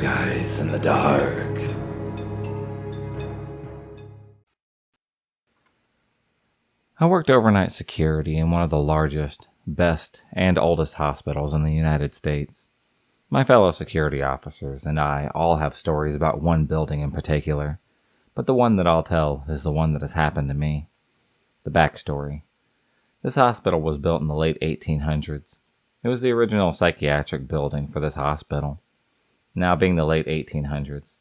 guys in the dark. I worked overnight security in one of the largest, best, and oldest hospitals in the United States. My fellow security officers and I all have stories about one building in particular, but the one that I'll tell is the one that has happened to me. The backstory. This hospital was built in the late 1800s. It was the original psychiatric building for this hospital. Now being the late 1800s,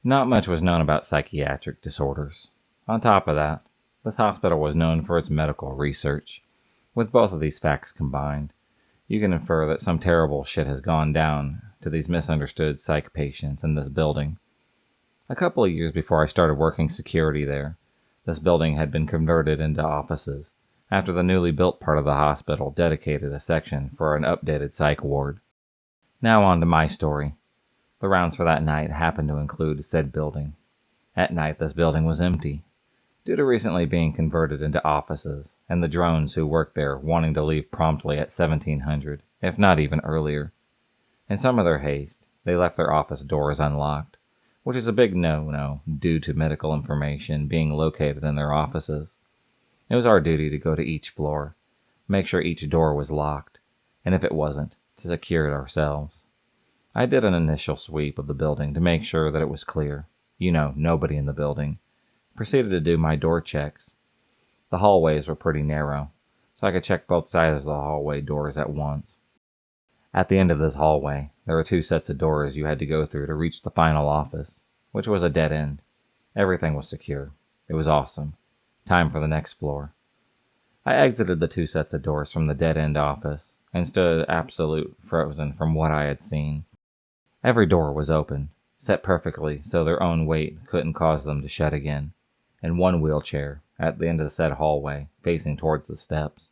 not much was known about psychiatric disorders. On top of that, this hospital was known for its medical research. With both of these facts combined, you can infer that some terrible shit has gone down to these misunderstood psych patients in this building. A couple of years before I started working security there, this building had been converted into offices after the newly built part of the hospital dedicated a section for an updated psych ward. Now on to my story. The rounds for that night happened to include said building. At night, this building was empty, due to recently being converted into offices, and the drones who worked there wanting to leave promptly at 1700, if not even earlier. In some of their haste, they left their office doors unlocked, which is a big no-no due to medical information being located in their offices. It was our duty to go to each floor, make sure each door was locked, and if it wasn't, to secure it ourselves. I did an initial sweep of the building to make sure that it was clear. Nobody in the building. Proceeded to do my door checks. The hallways were pretty narrow, so I could check both sides of the hallway doors at once. At the end of this hallway, there were 2 sets of doors you had to go through to reach the final office, which was a dead end. Everything was secure. It was awesome. Time for the next floor. I exited the 2 sets of doors from the dead end office and stood absolute frozen from what I had seen. Every door was open, set perfectly so their own weight couldn't cause them to shut again, and one wheelchair at the end of the said hallway facing towards the steps.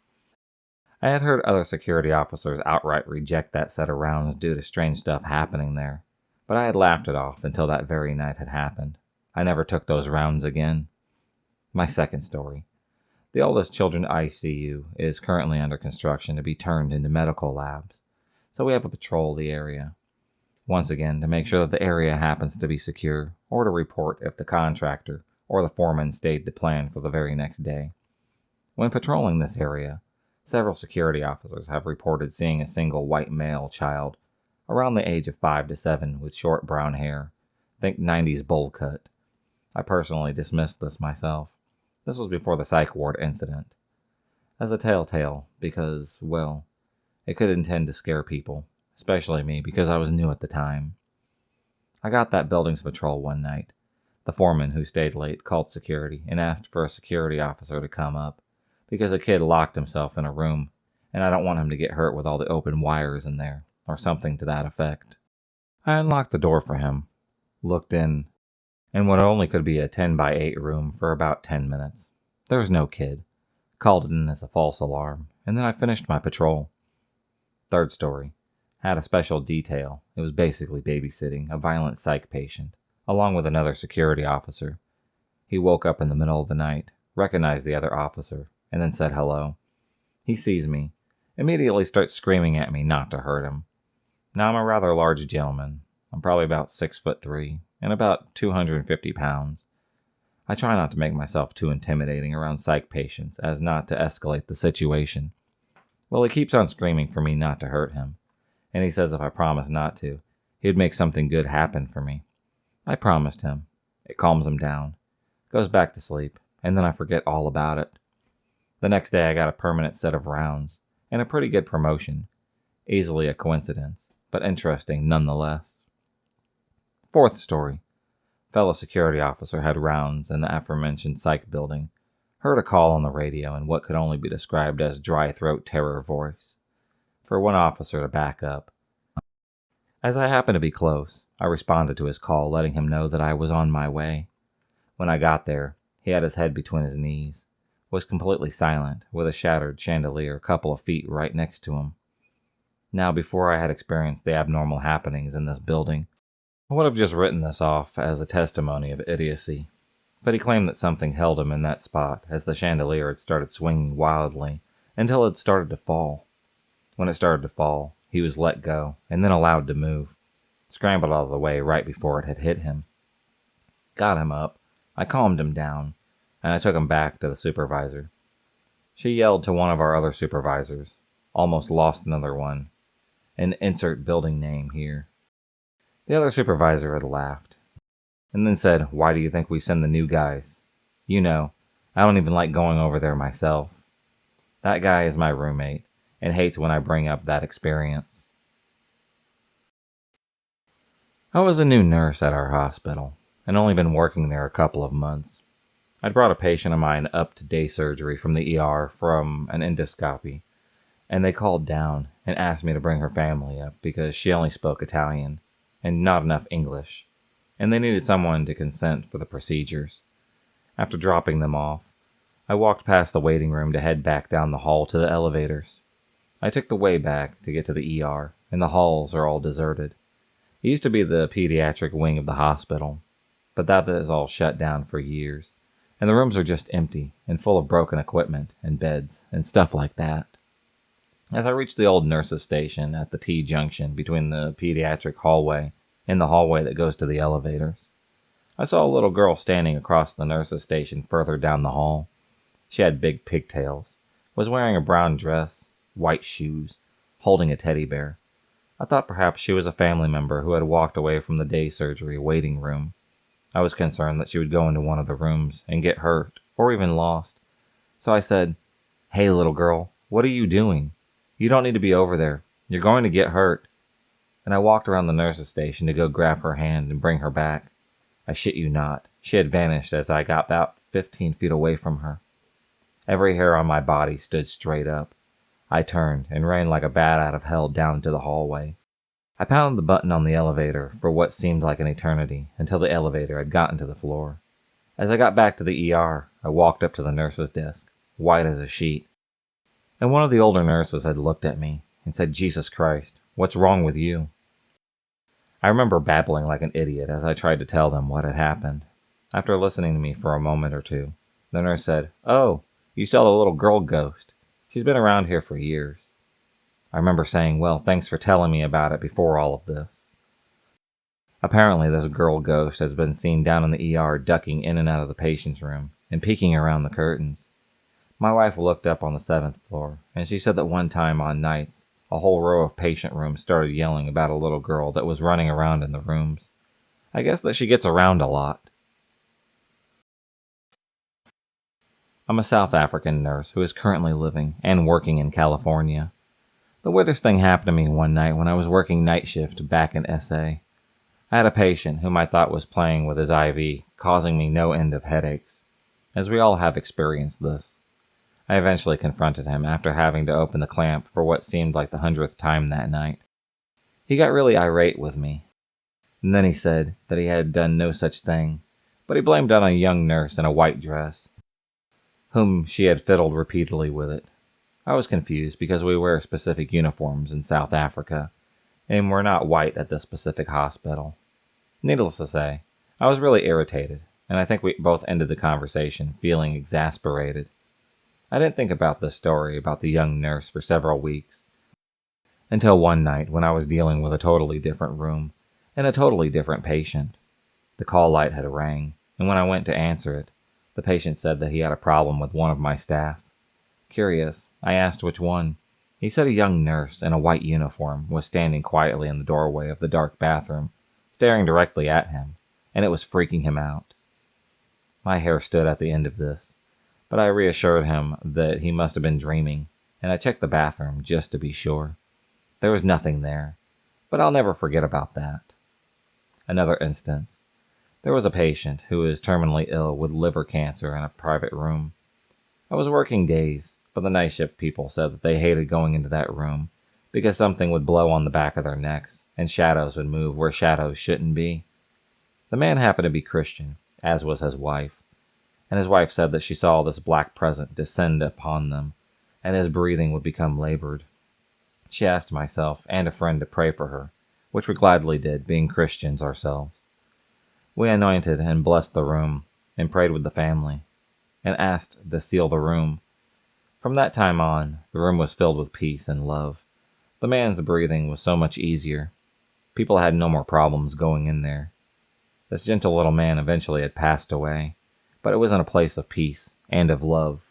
I had heard other security officers outright reject that set of rounds due to strange stuff happening there, but I had laughed it off until that very night had happened. I never took those rounds again. My second story. The oldest children's ICU is currently under construction to be turned into medical labs, so we have to patrol the area. Once again, to make sure that the area happens to be secure, or to report if the contractor or the foreman stayed to plan for the very next day. When patrolling this area, several security officers have reported seeing a single white male child, around the age of 5 to 7 with short brown hair. Think 90s bowl cut. I personally dismissed this myself. This was before the psych ward incident. As a telltale, because, well, it could intend to scare people. Especially me, because I was new at the time. I got that building's patrol one night. The foreman, who stayed late, called security and asked for a security officer to come up, because a kid locked himself in a room, and I don't want him to get hurt with all the open wires in there, or something to that effect. I unlocked the door for him, looked in what only could be a 10 by 8 room for about 10 minutes. There was no kid. Called it in as a false alarm, and then I finished my patrol. Third story. Had a special detail. It was basically babysitting a violent psych patient, along with another security officer. He woke up in the middle of the night, recognized the other officer, and then said hello. He sees me, immediately starts screaming at me not to hurt him. Now I'm a rather large gentleman. I'm probably about 6'3" and about 250 pounds. I try not to make myself too intimidating around psych patients as not to escalate the situation. Well, he keeps on screaming for me not to hurt him. And he says if I promise not to, he'd make something good happen for me. I promised him. It calms him down. Goes back to sleep, and then I forget all about it. The next day I got a permanent set of rounds, and a pretty good promotion. Easily a coincidence, but interesting nonetheless. Fourth story. Fellow security officer had rounds in the aforementioned psych building. Heard a call on the radio in what could only be described as dry throat terror voice. For one officer to back up. As I happened to be close, I responded to his call, letting him know that I was on my way. When I got there, he had his head between his knees, was completely silent, with a shattered chandelier a couple of feet right next to him. Now, before I had experienced the abnormal happenings in this building, I would have just written this off as a testimony of idiocy. But he claimed that something held him in that spot as the chandelier had started swinging wildly until it started to fall. When it started to fall, he was let go and then allowed to move. scrambled out of the way right before it had hit him. Got him up, I calmed him down, and I took him back to the supervisor. She yelled to one of our other supervisors, almost lost another one, and insert building name here. The other supervisor had laughed, and then said, "Why do you think we send the new guys? You know, I don't even like going over there myself. That guy is my roommate, and hates when I bring up that experience." I was a new nurse at our hospital, and only been working there a couple of months. I'd brought a patient of mine up to day surgery from the ER from an endoscopy, and they called down and asked me to bring her family up because she only spoke Italian and not enough English, and they needed someone to consent for the procedures. After dropping them off, I walked past the waiting room to head back down the hall to the elevators. I took the way back to get to the ER, and the halls are all deserted. It used to be the pediatric wing of the hospital, but that is all shut down for years, and the rooms are just empty and full of broken equipment and beds and stuff like that. As I reached the old nurses' station at the T-junction between the pediatric hallway and the hallway that goes to the elevators, I saw a little girl standing across the nurses' station further down the hall. She had big pigtails, was wearing a brown dress, white shoes, holding a teddy bear. I thought perhaps she was a family member who had walked away from the day surgery waiting room. I was concerned that she would go into one of the rooms and get hurt or even lost. So I said, "Hey, little girl, what are you doing? You don't need to be over there. You're going to get hurt." And I walked around the nurse's station to go grab her hand and bring her back. I shit you not, she had vanished as I got about 15 feet away from her. Every hair on my body stood straight up. I turned and ran like a bat out of hell down to the hallway. I pounded the button on the elevator for what seemed like an eternity until the elevator had gotten to the floor. As I got back to the ER, I walked up to the nurse's desk, white as a sheet. And one of the older nurses had looked at me and said, "Jesus Christ, what's wrong with you?" I remember babbling like an idiot as I tried to tell them what had happened. After listening to me for a moment or two, the nurse said, "Oh, you saw the little girl ghost. She's been around here for years." I remember saying, "Well, thanks for telling me about it before all of this." Apparently, this girl ghost has been seen down in the ER ducking in and out of the patient's room and peeking around the curtains. My wife looked up on the 7th floor, and she said that one time on nights, a whole row of patient rooms started yelling about a little girl that was running around in the rooms. I guess that she gets around a lot. I'm a South African nurse who is currently living and working in California. The weirdest thing happened to me one night when I was working night shift back in SA. I had a patient whom I thought was playing with his IV, causing me no end of headaches. As we all have experienced this. I eventually confronted him after having to open the clamp for what seemed like the 100th time that night. He got really irate with me, and then he said that he had done no such thing, but he blamed it on a young nurse in a white dress, whom she had fiddled repeatedly with it. I was confused because we wear specific uniforms in South Africa, and we're not white at this specific hospital. Needless to say, I was really irritated, and I think we both ended the conversation feeling exasperated. I didn't think about this story about the young nurse for several weeks, until one night when I was dealing with a totally different room and a totally different patient. The call light had rang, and when I went to answer it, the patient said that he had a problem with one of my staff. Curious, I asked which one. He said a young nurse in a white uniform was standing quietly in the doorway of the dark bathroom, staring directly at him, and it was freaking him out. My hair stood at the end of this, but I reassured him that he must have been dreaming, and I checked the bathroom just to be sure. There was nothing there, but I'll never forget about that. Another instance. There was a patient who was terminally ill with liver cancer in a private room. I was working days, but the night shift people said that they hated going into that room because something would blow on the back of their necks and shadows would move where shadows shouldn't be. The man happened to be Christian, as was his wife, and his wife said that she saw this black presence descend upon them, and his breathing would become labored. She asked myself and a friend to pray for her, which we gladly did, being Christians ourselves. We anointed and blessed the room, and prayed with the family, and asked to seal the room. From that time on, the room was filled with peace and love. The man's breathing was so much easier. People had no more problems going in there. This gentle little man eventually had passed away, but it was in a place of peace and of love.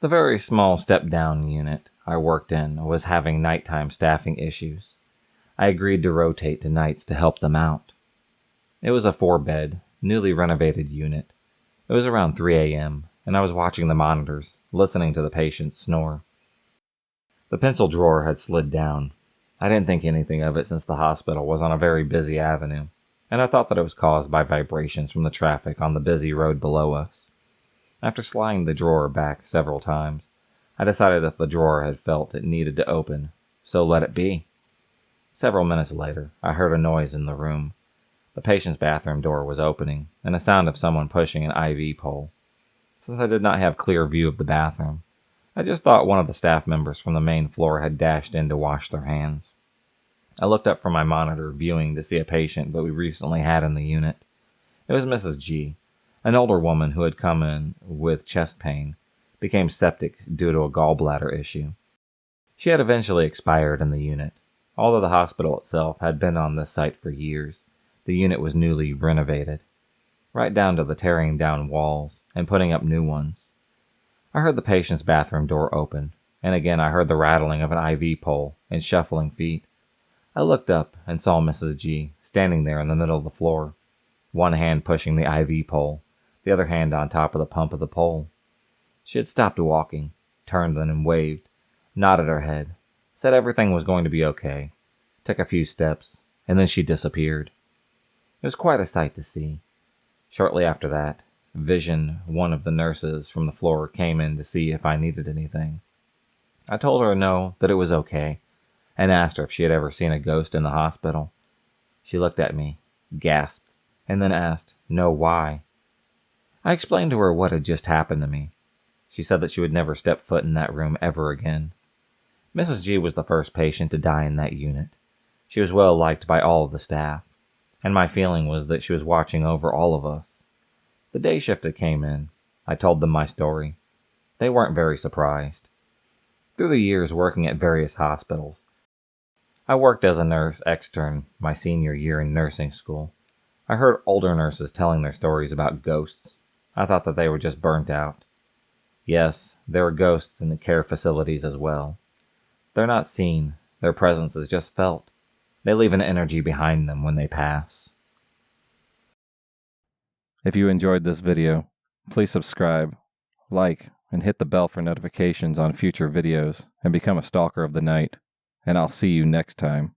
The very small step-down unit I worked in was having nighttime staffing issues. I agreed to rotate to nights to help them out. It was a 4-bed, newly renovated unit. It was around 3 a.m., and I was watching the monitors, listening to the patients snore. The pencil drawer had slid down. I didn't think anything of it since the hospital was on a very busy avenue, and I thought that it was caused by vibrations from the traffic on the busy road below us. After sliding the drawer back several times, I decided that the drawer had felt it needed to open, so let it be. Several minutes later, I heard a noise in the room. The patient's bathroom door was opening, and a sound of someone pushing an IV pole. Since I did not have clear view of the bathroom, I just thought one of the staff members from the main floor had dashed in to wash their hands. I looked up from my monitor, viewing to see a patient that we recently had in the unit. It was Mrs. G, an older woman who had come in with chest pain, became septic due to a gallbladder issue. She had eventually expired in the unit. Although the hospital itself had been on this site for years, the unit was newly renovated, right down to the tearing down walls and putting up new ones. I heard the patient's bathroom door open, and again I heard the rattling of an IV pole and shuffling feet. I looked up and saw Mrs. G standing there in the middle of the floor, one hand pushing the IV pole, the other hand on top of the pump of the pole. She had stopped walking, turned then and waved, nodded her head, said everything was going to be okay, took a few steps, and then she disappeared. It was quite a sight to see. Shortly after that, Vision, one of the nurses from the floor, came in to see if I needed anything. I told her no, that it was okay, and asked her if she had ever seen a ghost in the hospital. She looked at me, gasped, and then asked, "No, why?" I explained to her what had just happened to me. She said that she would never step foot in that room ever again. Mrs. G was the first patient to die in that unit. She was well liked by all of the staff, and my feeling was that she was watching over all of us. The day shifter came in. I told them my story. They weren't very surprised. Through the years working at various hospitals, I worked as a nurse extern my senior year in nursing school. I heard older nurses telling their stories about ghosts. I thought that they were just burnt out. Yes, there are ghosts in the care facilities as well. They're not seen. Their presence is just felt. They leave an energy behind them when they pass. If you enjoyed this video, please subscribe, like, and hit the bell for notifications on future videos and become a stalker of the night. And I'll see you next time.